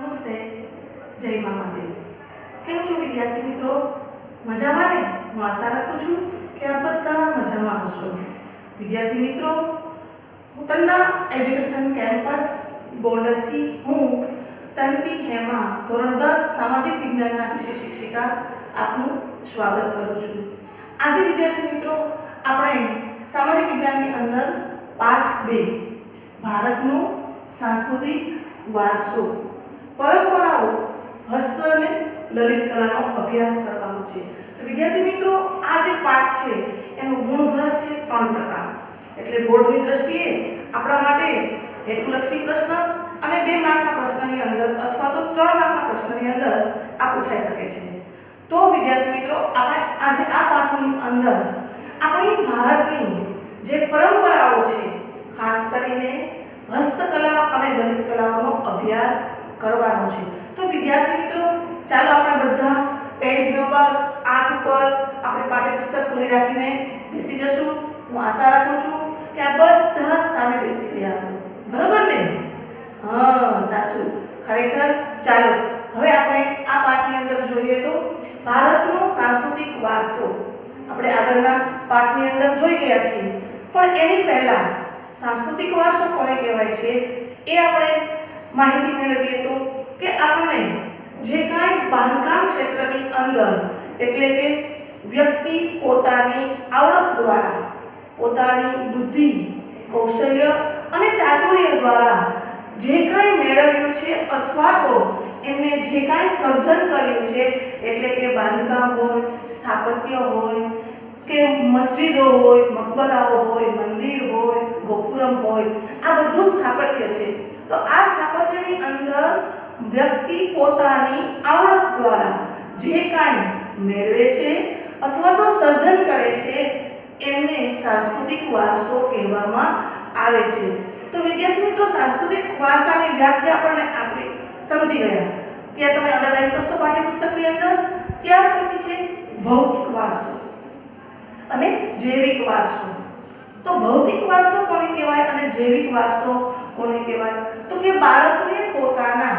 નમસ્તે, જય મહાદેવ। કેમ છો વિદ્યાર્થી મિત્રો? મજામાં ને? હું આશા રાખું છું કે આપ બધા મજામાં હશો। વિદ્યાર્થી મિત્રો, હું તન્ના એજ્યુકેશન કેમ્પસ ગોંડલથી હું તન્વી હેમા ધોરણ 10 સામાજિક વિજ્ઞાનના વિષય શિક્ષિકા આપનું સ્વાગત કરું છું। આજે વિદ્યાર્થી મિત્રો આપણે સામાજિક વિજ્ઞાનની અંદર પાઠ 2 ભારતનો સાંસ્કૃતિક વારસો પરંપરાઓ હસ્ત અને લલિત કલાનો અભ્યાસ કરવાનો છે। તો વિદ્યાર્થી મિત્રો આ જે પાઠ છે એનો ગુણભાર છે 3%, એટલે બોર્ડની દ્રષ્ટિએ આપણા માટે હેતુલક્ષી પ્રશ્ન અને 2 માર્કના પ્રશ્નની અંદર અથવા તો 3 માર્કના પ્રશ્નની અંદર આ પૂછાઈ શકે છે। તો વિદ્યાર્થી મિત્રો આપણે આજે આ પાઠની અંદર આપણી ભારતની જે પરંપરાઓ છે ખાસ કરીને હસ્તકલા અને લલિત કલાઓનો અભ્યાસ કરવાનો છે। તો વિદ્યાર્થી મિત્રો ચાલો આપણે બધા પેજ નંબર 8 પર આપણે પાઠ્યપુસ્તક ખોલી રાખીને બેસી જશું। હું આશા રાખું છું કે આ બધા સામે બેસી ગયા હશો, બરાબર ને? હા, સાચું, ખરેખર। ચાલો હવે આપણે આ પાઠની અંદર જોઈએ તો ભારતનો સાંસ્કૃતિક વારસો આપણે આગળના પાઠની અંદર જોઈ ગયા છીએ, પણ એની પહેલા સાંસ્કૃતિક વારસો કોને કહેવાય છે એ આપણે માહિતી મેળવીએ તો કે આપણને જે કાંઈ બાંધકામ ક્ષેત્રની અંદર એટલે કે વ્યક્તિ પોતાની આવડત દ્વારા, પોતાની બુદ્ધિ, કૌશલ્ય અને ચાતુર્ય દ્વારા જે કાંઈ મેળવ્યું છે અથવા તો એમને જે કાંઈ સર્જન કર્યું છે એટલે કે બાંધકામ હોય, સ્થાપત્ય હોય કે મસ્જિદો હોય, મકબરાઓ હોય, મંદિર હોય, ગોપુરમ હોય, આ બધું સ્થાપત્ય છે। તો આ સ્થાપત્યની અંદર વ્યક્તિ પોતાની આવડત દ્વારા જે કાંઈ મેળવે છે અથવા તો સર્જન કરે છે એમને સાંસ્કૃતિક વારસો કહેવામાં આવે છે। તો વિદ્યાર્થી મિત્રો સાંસ્કૃતિક વારસાની વ્યાખ્યા આપણે સમજી ગયા। ત્યાં તમે અંડરલાઈન કરશો પાઠ્યપુસ્તકની અંદર। ત્યાર પછી છે ભૌતિક વારસો અને જૈવિક વારસો। તો ભૌતિક વારસો કોને કહેવાય અને જૈવિક વારસો કોને કહેવાય? તો કે બાળકને પોતાના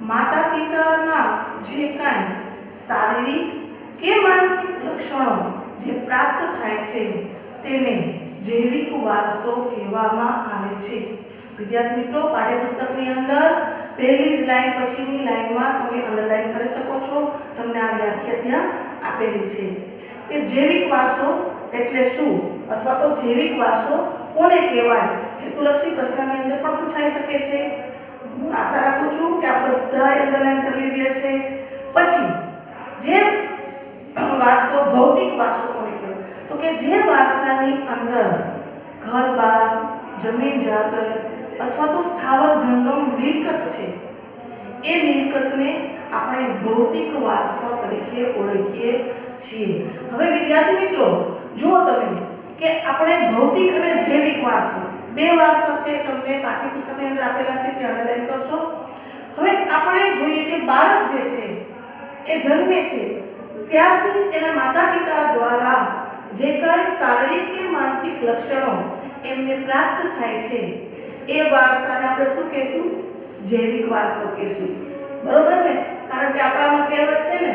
માતા-પિતાના જે કાંઈ શારીરિક કે માનસિક લક્ષણો જે પ્રાપ્ત થાય છે તેને જૈવિક વારસો કહેવામાં આવે છે। વિદ્યાર્થી મિત્રો પાઠ્યપુસ્તકની અંદર પહેલી જ લાઈન પછીની લાઈનમાં તમે અંડરલાઈન કરી શકો છો, તમને આ વ્યાખ્યા ત્યાં આપેલી છે કે જૈવિક વારસો એટલે શું અથવા તો જૈવિક વારસો કોને કહેવાય। હેતુલક્ષી પ્રશ્નની અંદર પણ પૂછાઈ શકે છે। હું આશા રાખું છું કે આ બધા અંડરલાઈન કરી લીધા છે। પછી જે વારસો ભૌતિક વારસો કોને કહેવાય? તો કે જે વારસાની અંદર ઘર-બાર, જમીન જાગર અથવા તો સ્થાવર જંગમ મિલકત છે એ મિલકતને આપણે ભૌતિક વારસો તરીકે ઓળખીએ છીએ। હવે વિદ્યાર્થી મિત્રો જુઓ તમે કે આપણે ભૌતિક અને જૈવિક વારસો 2 વારસો છે, તમને પાઠ્યપુસ્તકની અંદર આપેલા છે, તે અંડરલાઈન કરશો। હવે આપણે જોઈએ કે બાળક જે છે એ જન્મે છે ત્યારથી જ એના માતા-પિતા દ્વારા જે કાંઈ શારીરિક કે માનસિક લક્ષણો એમને પ્રાપ્ત થાય છે એ વારસાને આપણે શું કહેશું? જૈવિક વારસો કહેશું, બરોબર ને? કારણ કે આપણામાં કહેવત છે ને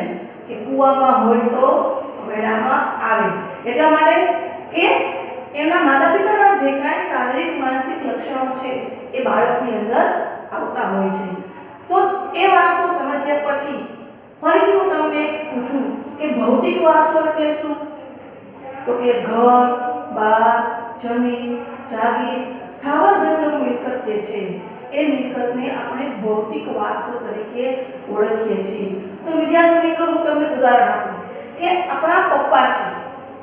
કે કૂવામાં હોય તો વેડામાં આવે, એટલા માટે કે એના માતા-પિતાના જે કાંઈ શારીરિક માનસિક લક્ષણો છે એ બાળકની અંદર આવતા હોય છે। તો એ વારસો સમજ્યા પછી ફરીથી હું તમને પૂછું કે ભૌતિક વારસો એટલે શું? તો કે ઘર, બાર, જમીન, જાગીર, સ્થાવર જંગમ મિલકત જે છે એ મિલકતને આપણે ભૌતિક વારસો તરીકે ઓળખીએ છીએ। તો વિદ્યાર્થી મિત્રો હું તમને ઉદાહરણ આપું કે આપણા પપ્પા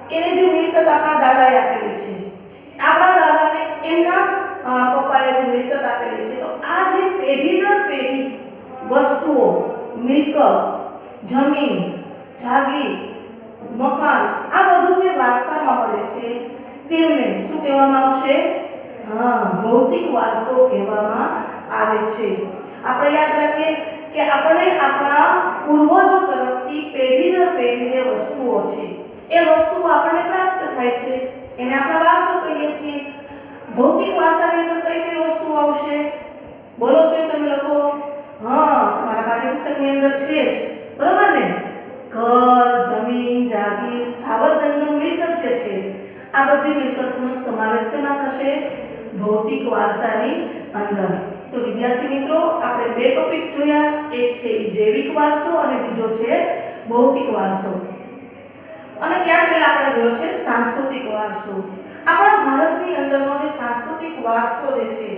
છે એને જે મિલકત આપણા દાદાએ આપેલી છે, આપણા દાદાને એમના પપ્પાએ જે મિલકત આપેલી છે, તો આ જે પેઢી દર પેઢી વસ્તુઓ, મિલકત, જમીન, જાગીર, મકાન, આ બધું જે વારસામાં મળે છે તેમને શું કહેવામાં આવશે? ભૌતિક વારસો કહેવામાં આવે છે। આપણે યાદ રાખીએ કે આપણે આપણા પૂર્વજો તરફથી પેઢી દર પેઢી જે વસ્તુઓ છે એ વસ્તુઓ આપણને પ્રાપ્ત થાય છે એને આપણે વારસો કહીએ છીએ। ભૌતિક વારસાની અંદર કઈ કઈ વસ્તુઓ આવશે? બોલો છો તમે લોકો? તમારા પાઠ્યપુસ્તકની અંદર છે જ, બરોબર ને? ઘર, જમીન, જાગીર, સ્થાવર જંગમ મિલકત જે છે, આ બધી મિલકતનો સમાવેશ શેમાં થશે? ભૌતિક વારસાની અંદર. તો વિદ્યાર્થી મિત્રો, આપણે બે ટોપિક જોયા, એક છે જૈવિક વારસો અને બીજો છે ભૌતિક વારસો. અને ત્યાર પહેલા આપણે જોયો છે સાંસ્કૃતિક વારસો. આપણા ભારતની અંદરનો જે સાંસ્કૃતિક વારસો જે છે,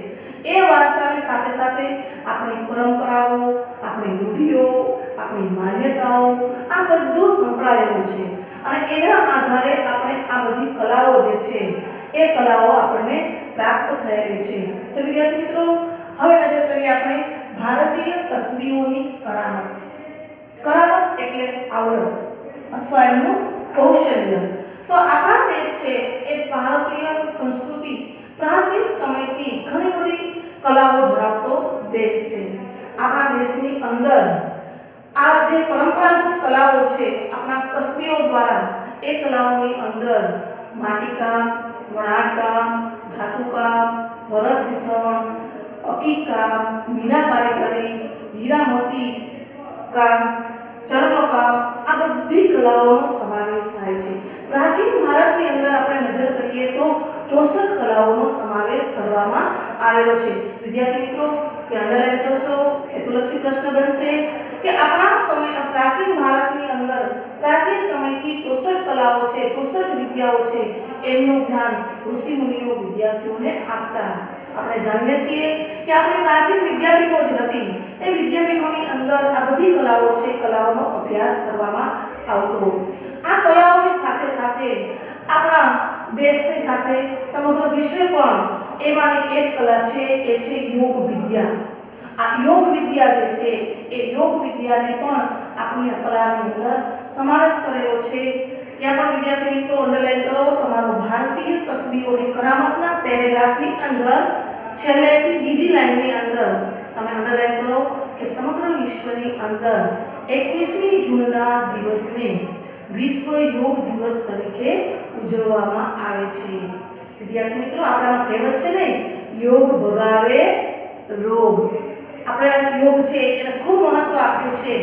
એ વારસાની સાથે સાથે આપણી પરંપરાઓ, આપણી રૂઢિઓ, આપણી માન્યતાઓ, આ બધું સંકળાયેલું છે. અને એના આધારે આપણે આ બધી કલાઓ જે છે, એ કલાઓ આપણને પ્રાપ્ત થયેલી છે. તો વિદ્યાર્થી મિત્રો, હવે નજર કરીએ આપણે ભારતીય કસબીઓની કરામત. કરામત એટલે આવડત અથવા એમનું કૌશલ્ય. તો આપણા દેશ છે એ ભારતીય સંસ્કૃતિ પ્રાચીન સમયથી ઘણી બધી કલાઓ ધરાવતો દેશ છે. આપણા દેશની અંદર આ જે પરંપરાગત કલાઓ છે, આપણા કસબીઓ દ્વારા એ કલાઓની અંદર માટીકામ, વણાટકામ, ધાતુકામ, ભરત ગૂંથણ, અકીકામ, મીના કારીગરી, હીરામોતી કામ, ચર્મકામ, આ બધી કલાઓનો સમાવેશ થાય છે. પ્રાચીન ભારતની અંદર આપણે નજર કરીએ તો 64 કલાઓનો સમાવેશ કરવામાં આવેલો છે. વિદ્યાર્થી મિત્રો, ત્યાં અંડરલાઈન કરશો, હેતુલક્ષી પ્રશ્ન બનશે કે આપણા સમય પ્રાચીન ભારતની અંદર પ્રાચીન સમયથી 64 કલાઓ છે, 64 વિદ્યાઓ છે, એમનું જ્ઞાન ઋષિ મુનિઓ વિદ્યાર્થીઓને આપતા. આપણે જાણીએ છીએ કે આપણી પ્રાચીન વિદ્યાપીઠો જે હતી, એ વિદ્યાપીઠોની અંદર આ બધી કલાઓ છે, કલાઓનો અભ્યાસ કરવામાં આવતો. આ કલાઓની સાથે સાથે આપણા દેશની સાથે સમગ્ર વિશ્વ પણ એમાંની એક કલા છે, એ છે યોગ વિદ્યા. આ યોગ વિદ્યા જે છે, એ યોગ વિદ્યાને પણ આપણી કલાની અંદર સમાવેશ કરેલો છે. ત્યાં પણ વિદ્યાર્થી મિત્રો અંડરલાઈન કરો, તમારો ભારતીય કસબીઓની કરામતના પેરેગ્રાફની અંદર છેલ્લેથી બીજી લાઈનની અંદર તમે અંડરલાઈન કરો કે સમગ્ર વિશ્વની અંદર 21મી જૂનના દિવસને વિશ્વ યોગ દિવસ તરીકે ઉજવવામાં આવે છે. વિદ્યાર્થી મિત્રો, આપણામાં કહેવત છે ને, યોગ ભગાવે રોગ. આપણે યોગ છે એને ખૂબ મહત્વ આપ્યું છે.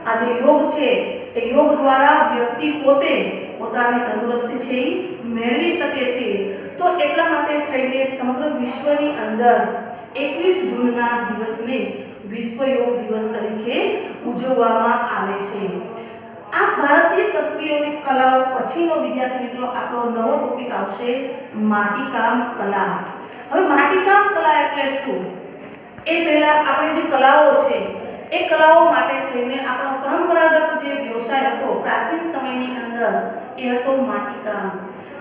આ જે યોગ છે, એ યોગ દ્વારા વ્યક્તિ પોતે પોતાની તંદુરસ્તી છે એ મેળવી શકે છે. તો એટલા માટે થઈને સમગ્ર વિશ્વની અંદર 21 જૂનના દિવસને વિશ્વ યોગ દિવસ તરીકે ઉજવવામાં આવે છે. આ ભારતીય કસબીઓની કલાઓ પછીનો વિદ્યાર્થી મિત્રો આપણો નવો ટોપિક આવશે માટીકામ કલા. હવે માટીકામ કલા એટલે શું? એ પહેલા આપણે જે કલાઓ છે, એ કલાઓ માટે થઈને આપણો પરંપરાગત જે વ્યવસાય હતો પ્રાચીન સમયની અંદર, એ હતો માટીકામ.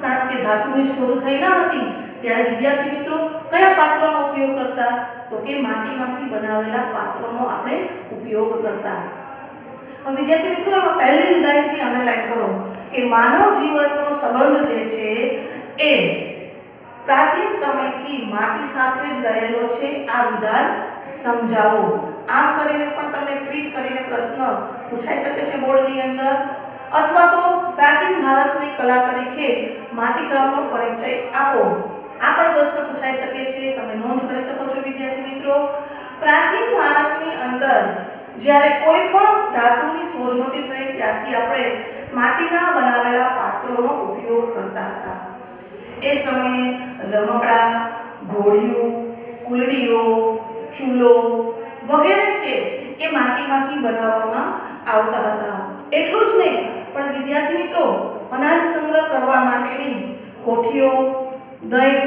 કારણ કે ધાતુની શોધ થઈ ન હતી ત્યારે વિદ્યાર્થી મિત્રો કયા પાત્રોનો ઉપયોગ કરતા? તો કે માટીમાંથી બનાવેલા પાત્રોનો આપણે ઉપયોગ કરતા. હવે વિદ્યાર્થી મિત્રો, આમાં પહેલી લાઈન છે, અંડરલાઈન કરો કે માનવ જીવનનો સંબંધ જે છે એ પ્રાચીન સમયથી માટી સાથે જ રહેલો છે. આ વિધાન સમજાવો. આમ કરીને પણ તમને ટ્રીટ કરીને પ્રશ્ન પૂછાઈ શકે છે બોર્ડની અંદર, અથવા તો પ્રાચીન ભારતની કલા તરીકે માટીકામનો પરિચય આપો. આ પણ પ્રશ્ન પૂછાઈ શકે છે. તમે નોંધ કરી શકો છો વિદ્યાર્થી મિત્રો, પ્રાચીન ભારતની અંદર જ્યારે કોઈ પણ ધાતુની શોધ નહોતી થઈ ત્યારથી આપણે માટીના બનાવેલા પાત્રોનો ઉપયોગ કરતા હતા. એ સમયે રમકડા, ઘોડીઓ, કુલડીઓ, ચૂલો વગેરે છે એ માટીમાંથી બનાવવામાં આવતા હતા. એટલું જ નહીં, પણ વિદ્યાર્થી મિત્રો અનાજ સંગ્રહ કરવા માટેની કોઠીઓ, દહીં,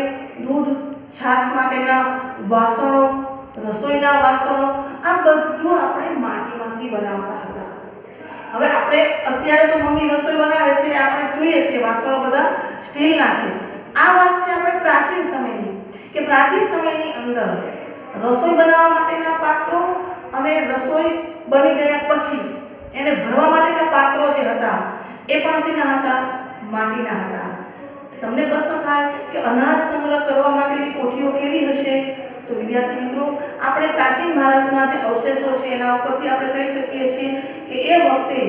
દૂધ, છાશ માટેના વાસણો, રસોઈના વાસણો, આ બધું આપણે માટીમાંથી બનાવતા હતા. હવે આપણે અત્યારે તો મમ્મી રસોઈ બનાવે છે, આપણે જોઈએ છે વાસણો બધા સ્ટીલના છે. આ વાત છે આપણે પ્રાચીન સમયની, કે પ્રાચીન સમયની અંદર રસોઈ બનાવવા માટેના પાત્રો અને રસોઈ બની ગયા પછી એને ભરવા માટેના પાત્રો જે હતા એ પણ શેના હતા? માટીના હતા. તમને પ્રશ્ન થાય કે અનાજ સંગ્રહ કરવા માટેની કોઠીઓ કેવી હશે? તો વિદ્યાર્થી મિત્રો, આપણે પ્રાચીન ભારતના જે અવશેષો છે એના ઉપરથી આપણે કહી શકીએ છીએ કે એ વખતે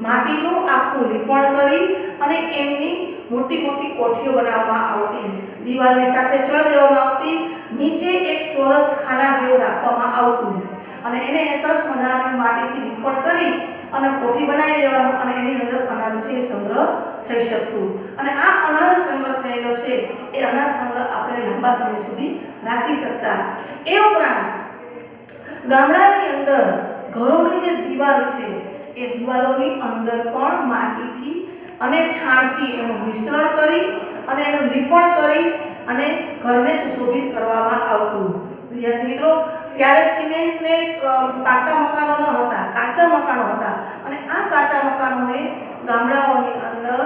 માટીનું આખું લીપણ કરી અને એમની મોટી મોટી કોઠીઓ બનાવવામાં આવતી. દિવાલની સાથે ચણ દેવામાં આવતી, નીચે એક ચોરસ ખાના જેવું રાખવામાં આવતું અને એને સરસ મજાની માટીથી લીપણ કરી અને કોઠી બનાવી દેવાનું અને એની અંદર અનાજ છે એ સંગ્રહ થઈ શકતું અને આ અનાજ સંગ્રહ થયેલો છે એ અનાજ સંગ્રહ આપણે લાંબા સમય સુધી રાખી શકતા। એ ઉપરાંત ગામડાની અંદર ઘરોની જે દિવાલ છે એ દિવાલોની અંદર પણ માટીથી અને છાણથી એનું મિશ્રણ કરી અને એનું લીપણ કરી અને ઘરને સુશોભિત કરવામાં આવતું। વિદ્યાર્થી મિત્રો, ત્યારે સિમેન્ટ ને પાકા મકાનો ન હતા, કાચા મકાનો હતા અને આ કાચા મકાનોને ગામડાઓની અંદર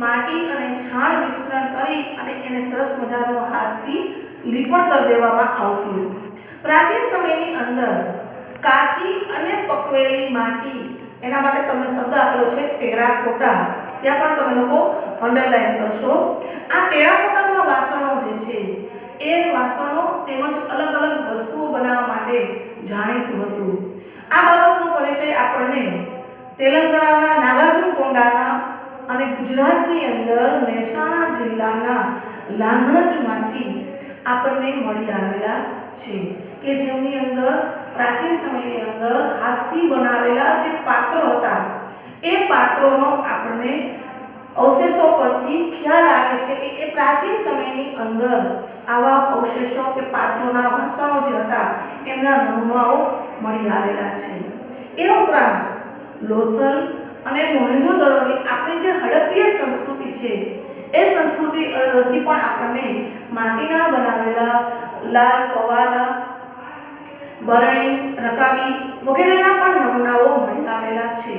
માટી અને છાણ મિશ્રણ કરી અને એને સરસ મજાનો હાથથી લીપણ કરી દેવામાં આવતું। પ્રાચીન સમયની અંદર કાચી અને પકવેલી માટી, એના માટે તમને શબ્દ આપેલો છે ટેરાકોટા, ત્યાં પણ તમે લોકો અંડરલાઈન કરશો। આ ટેરાકોટાના વાસણો જે છે એ વાસણો તેમજ અલગ અલગ વસ્તુઓ બનાવવા માટે જાણીતું હતું। આ બાબતનો પરિચય આપણને તેલંગાણાના નાગાર્જુનકોંડાના અને ગુજરાતની અંદર મહેસાણા જિલ્લાના લાંઘણજમાંથી આપણને મળી આવેલા છે કે જેમની અંદર પ્રાચીન સમયની અંદર હાથથી બનાવેલા જે પાત્રો હતા એ પાત્રોનો આપણને અવશેષો પરથી ખ્યાલ આવે છે કે એ પ્રાચીન સમયની અંદર આવા અવશેષો કે પાત્રોના વાસણો જે હતા એમના નમૂનાઓ મળી આવેલા છે। એ ઉપરાંત લોથલ અને મોહેંજો-દડોની આપણી જે હડપ્પીય સંસ્કૃતિ છે એ સંસ્કૃતિથી પણ આપણને માટીના બનાવેલા લાલ પવાલા, બરણી, રકાબી વગેરેના પણ નમૂનાઓ મળી આવેલા છે।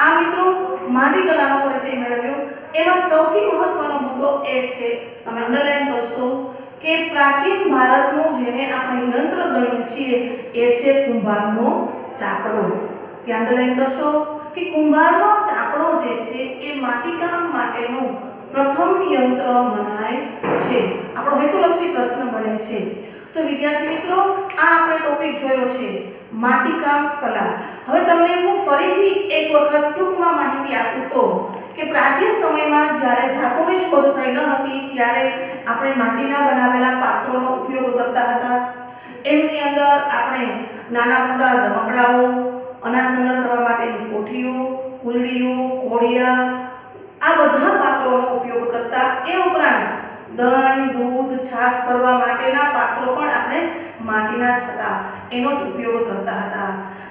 આ મિત્રો માટી કલાનો પરિચય મેળવ્યો। એમાં સૌથી મહત્વનો મુદ્દો એ છે, તમે અંડરલાઈન કરશો, કે પ્રાચીન ભારતનું જેને આપણે યંત્ર ગણીએ છીએ એ છે કુંભારનો ચાકડો। ત્યાં અંડરલાઈન કરશો કે કુંભારનો ચાકડો જે છે એ માટીકામ માટેનું પ્રથમ યંત્ર મનાય છે। આપણો હેતુલક્ષી પ્રશ્ન બને છે। તો વિદ્યાર્થી મિત્રો, આ આપણે ટોપિક જોયો છે માટીકામ કલા। હવે તમને હું ફરીથી એક વખત ટૂંકમાં માહિતી આપું તો કે પ્રાચીન સમયમાં જ્યારે ધાતુની શોધ થઈ ન હતી ત્યારે આપણે માટીના બનાવેલા પાત્રોનો ઉપયોગ કરતા હતા। એમની અંદર આપણે નાના મોટા રમકડાઓ, અનાજ સંગ્રહ કરવા માટેની કોઠીઓ, કુલડીઓ, કોડિયા આ બધા પાત્રોનો ઉપયોગ કરતા। એ ઉપરાંત દહીં, દૂધ, છાશ ભરવા માટેના પાત્રો પણ આપણે માટીના જ હતા, એનો જ ઉપયોગ કરતા હતા।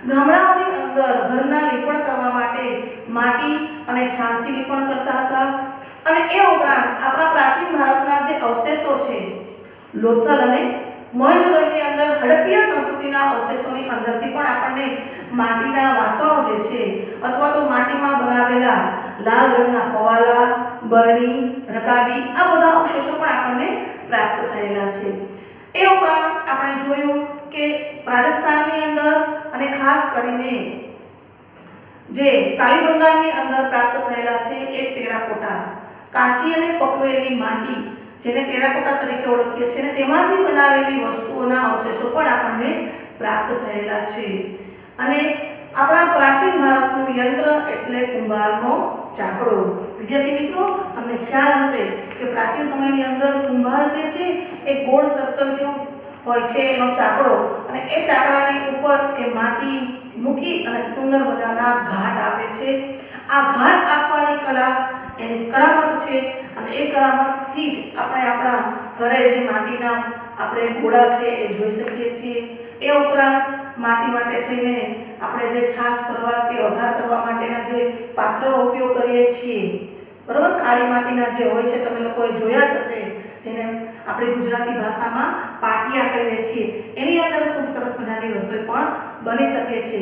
ગામડાઓની અંદર ઘરના લીપણ કરવા માટે માટી અને છાણથી લીપણ કરતા હતા અને એ ઉપરાંત આપણા પ્રાચીન ભારતના જે અવશેષો છે લોથલ અને મોહેંજો-દડોની અંદર હડપ્પીય સંસ્કૃતિના અવશેષોની અંદરથી પણ આપણને માટીના વાસણો જે છે અથવા તો માટીમાં બનાવેલા લાલ રંગના પવાલા, બરણી, રકાબી આ બધા અવશેષો પણ આપણને પ્રાપ્ત થયેલા છે। એ ઉપરાંત આપણે જોયું કે રાજસ્થાનની અંદર અને ખાસ કરીને જે કાલીબંગાળની અંદર પ્રાપ્ત થયેલા છે એ ટેરાકોટા, કાચી અને પકવેલી માટી જેને ટેરાકોટા તરીકે ઓળખીએ છીએ, અને તેમાંથી બનાવેલી વસ્તુઓના અવશેષો પણ આપણને પ્રાપ્ત થયેલા છે। અને આપણા પ્રાચીન ભારતનું યંત્ર એટલે કુંભારનો ચાકડો। વિદ્યાર્થી મિત્રો, તમને ખ્યાલ હશે કે પ્રાચીન સમયની અંદર કુંભાર જે છે એ ગોળ સર્કલ જેવું હોય છે એનો ચાકડો, અને એ ચાકડાની ઉપર એ માટી મૂકી અને સુંદર મજાના ઘાટ આપે છે। આ ઘાટ આપવાની કલા એની કરામત છે અને એ કરામતથી જ આપણે આપણા ઘરે જે માટીના આપણે ઘોડા છે એ જોઈ શકીએ છીએ। એ ઉપરાંત માટી માટે થઈને આપણે જે છાશ ભરવા કે વઘાર કરવા માટેના જે પાત્રનો ઉપયોગ કરીએ છીએ, બરોબર, કાળી માટીના જે હોય છે તમે લોકોએ જોયા જ હશે, જેને આપણે ગુજરાતી ભાષામાં પાટિયા કહીએ છીએ, એની અંદર ખૂબ સરસ મજાની રસોઈ પણ બની શકે છે।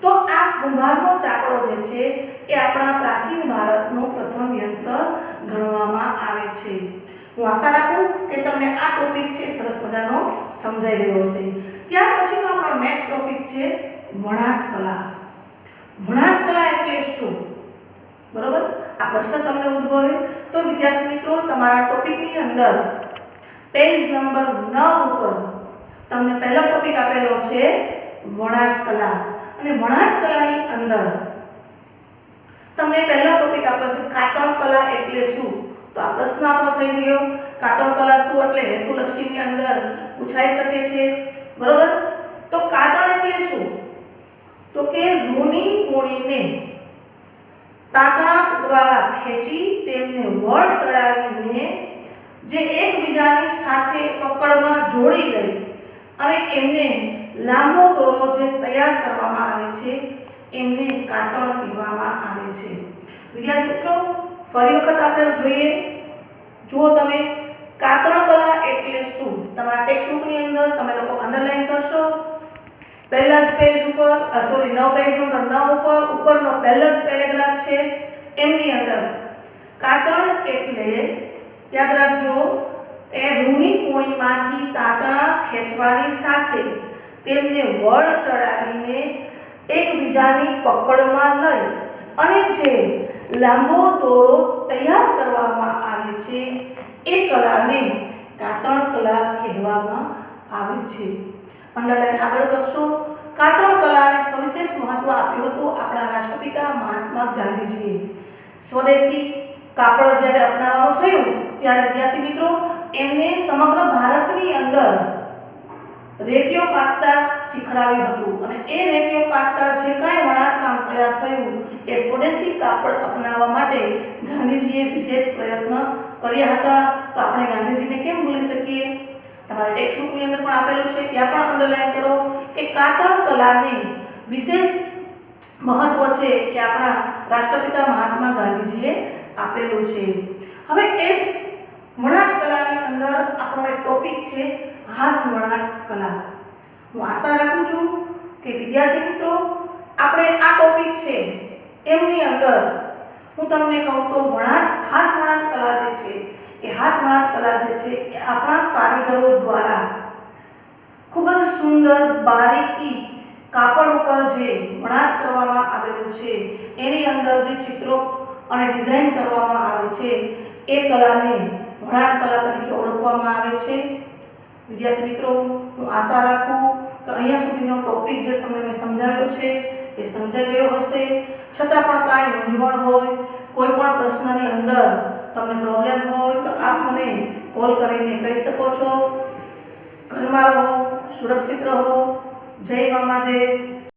તો આ કુંભારનો ચાકડો જે છે એ આપણા પ્રાચીન ભારતનો પ્રથમ યંત્ર ગણવામાં આવે છે। હું આશા રાખું કે તમને આ ટોપિક છે સરસ મજાનો સમજાઈ ગયો હશે। ત્યાર પછીનો આપણો નેક્સ્ટ ટોપિક છે વણાટ કલા। વણાટ કલા એટલે શું? બરોબર, આ પ્રશ્ન તમને ઉદ્ભવે તો વિદ્યાર્થી મિત્રો, તમારા ટોપિકની અંદર પેજ નંબર 9 ઉપર તમને પહેલો ટોપિક આપેલો છે વણાટ કલા, અને વણાટ કલાની અંદર તમને પહેલો ટોપિક આપ્યો છે કાતણ કલા એટલે શું? તો આ પ્રશ્ન આપણો થઈ ગયો, કાતણ કલા શું એટલે હેતુલક્ષીની અંદર પૂછાઈ શકે છે, બરોબર। તો કાતણ એટલે શું? તો તો કે રૂની પૂણીને તાતણા દ્વારા ખેંચી તેમને વળ ચડાવીને જે એકબીજાની સાથે પકડમાં જોડી લઈ અને એમને લાંબો દોરો જે તૈયાર કરવામાં આવે છે એમને કાતણ કહેવામાં આવે છે. વિદ્યાર્થી મિત્રો, ફરી વખત આપણે જોઈએ. જુઓ તમે, કાતણ કલા એટલે શું? તમારા ટેક્સ્ટબુકની અંદર તમે લોકો અંડરલાઈન કરશો. પહેલા જ પેજ ઉપર, સોરી 9 પેજ નંબર 9 ઉપરનો પહેલો જ પેરેગ્રાફ છે એમની અંદર કાતણ એટલે યાદ રાખજો એ રૂની પૂણીમાંથી તાતણા ખેંચવાની સાથે તેમને વળ ચડાવીને એકબીજાની પકડમાં લઈ અને જે લાંબો દોરો તૈયાર કરવામાં આવે છે એ કલાને કાતણ કલા કહેવામાં આવે છે. અંડરલાઈન આગળ કરશો. કાતણ કલાને સવિશેષ મહત્વ આપ્યું હતું આપણા રાષ્ટ્રપિતા મહાત્મા ગાંધીજીએ. સ્વદેશી કાપડ જ્યારે અપનાવવાનું થયું ત્યારે વિદ્યાર્થી મિત્રો એમને સમગ્ર ભારતની અંદર રેડિયો કાતતા શીખડાવ્યું હતું અને એ રેડિયો કાતતા જે કાંઈ વણાટકામ તૈયાર થયું એ સ્વદેશી કાપડ અપનાવવા માટે ગાંધીજીએ વિશેષ પ્રયત્ન કર્યા હતા. તો આપણે ગાંધીજીને કેમ ભૂલી શકીએ? તમારા ટેક્સ્ટબુકની અંદર પણ આપેલું છે, ત્યાં પણ અંડરલાઈન કરો કે કાતણ કલાને વિશેષ મહત્વ છે કે આપણા રાષ્ટ્રપિતા મહાત્મા ગાંધીજીએ આપેલું છે. હવે એ જ વણાટ કલાની અંદર આપણો એક ટોપિક છે હાથ વણાટ કલા. હું આશા રાખું છું કે વિદ્યાર્થી મિત્રો આપણે આ ટોપિક છે એમની અંદર હું તમને કહું તો હાથ વણાટ કલા જે છે એ હાથ વણાટ કલા જે છે એ આપણા કારીગરો દ્વારા ખૂબ જ સુંદર બારીકી કાપડ ઉપર જે વણાટ કરવામાં આવેલું છે એની અંદર જે ચિત્રો અને ડિઝાઇન કરવામાં આવે છે એ કલાને વણાટ કલા તરીકે ઓળખવામાં આવે છે. વિદ્યાર્થી મિત્રો, હું આશા રાખું કે અહીંયા સુધીનો ટોપિક જે તમને મેં સમજાવ્યો છે એ સમજાઈ ગયો હશે. છતાં પણ કાંઈ મૂંઝવણ હોય, કોઈ પણ પ્રશ્નની અંદર તમને પ્રોબ્લેમ હોય તો આપ મને કોલ કરીને કહી શકો છો. ઘરમાં રહો, સુરક્ષિત રહો. જય મા મહાદેવ.